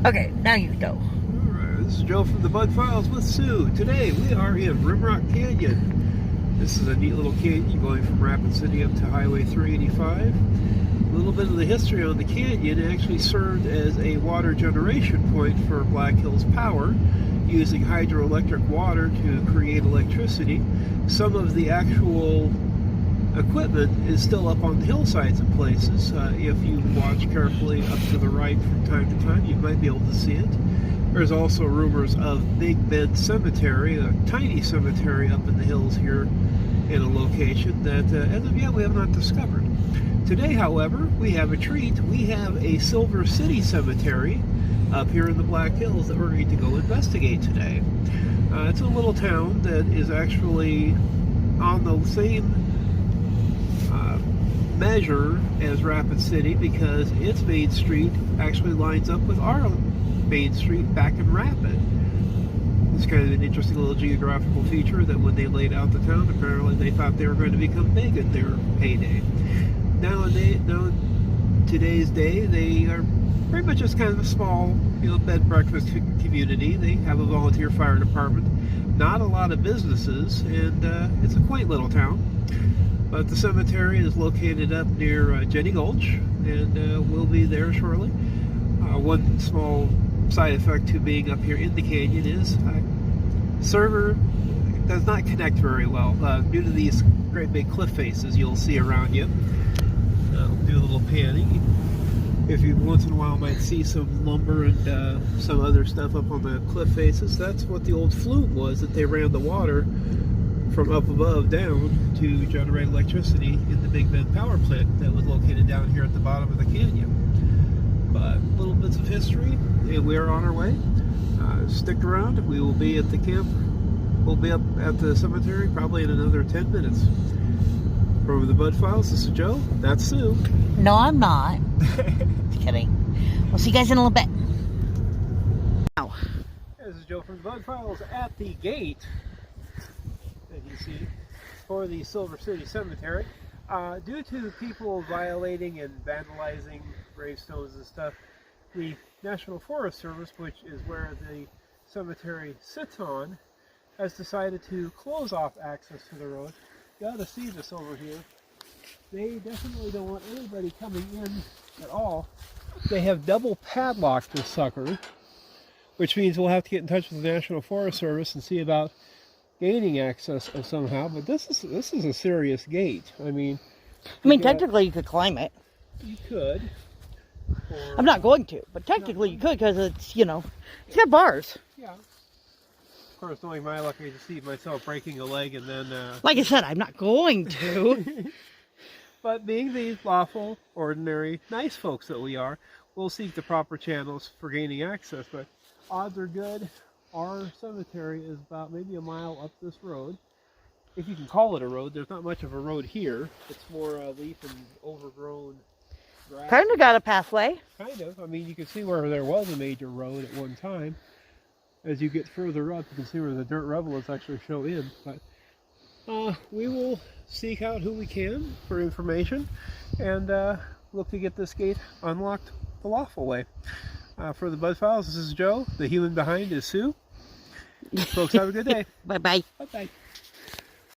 Okay, now you go. Alright, this is Joe from the Bud Files with Sue. Today we are in Rimrock Canyon. This is a neat little canyon going from Rapid City up to Highway 385. A little bit of the history on the canyon. It actually served as a water generation point for Black Hills Power, using hydroelectric water to create electricity. Some of the actual equipment is still up on the hillsides in places. If you watch carefully up to the right from time to time, you might be able to see it. There's also rumors of Big Bend Cemetery, a tiny cemetery up in the hills here in a location that as of yet we have not discovered. Today, however, we have a treat. We have a Silver City Cemetery up here in the Black Hills that we're going to go investigate today. It's a little town that is actually on the same measure as Rapid City, because its main street actually lines up with our main street back in Rapid. It's kind of an interesting little geographical feature that when they laid out the town, apparently they thought they were going to become big at their heyday. Now in today's day, they are pretty much just kind of a small, bed and breakfast community. They have a volunteer fire department, not a lot of businesses, and it's a quaint little town. But the cemetery is located up near Jenny Gulch, and we'll be there shortly. One small side effect to being up here in the canyon is server does not connect very well due to these great big cliff faces you'll see around you. Do a little panning. If you once in a while might see some lumber and some other stuff up on the cliff faces, that's what the old flume was that they ran the water from up above down to generate electricity in the Big Bend power plant that was located down here at the bottom of the canyon. But little bits of history, and we're on our way. Stick around. We will be at the camp. We'll be up at the cemetery probably in another 10 minutes. From the Bud Files, this is Joe. That's Sue. No, I'm not. Just kidding. We'll see you guys in a little bit. Wow. This is Joe from the Bud Files at the gate that you see for the Silver City Cemetery. Due to people violating and vandalizing gravestones and stuff, the National Forest Service, which is where the cemetery sits on, has decided to close off access to the road. You ought to see this over here. They definitely don't want anybody coming in at all. They have double padlocked this sucker, which means we'll have to get in touch with the National Forest Service and see about gaining access somehow. But this is a serious gate. I mean, Technically you could climb it. You could. I'm not going to, but technically you could, because it's, it's got bars. Yeah. Of course, knowing my luck, I just see myself breaking a leg and then... Like I said, I'm not going to. But being the lawful, ordinary, nice folks that we are, we'll seek the proper channels for gaining access. But odds are good. Our cemetery is about maybe a mile up this road. If you can call it a road, there's not much of a road here. It's more leaf and overgrown grass. Kind of got a pathway. Kind of. I mean, you can see where there was a major road at one time. As you get further up, you can see where the dirt rivulets actually show in. But we will seek out who we can for information and look to get this gate unlocked the lawful way. For the Bud Files, this is Joe. The human behind is Sue. Folks, have a good day. Bye-bye. Bye-bye.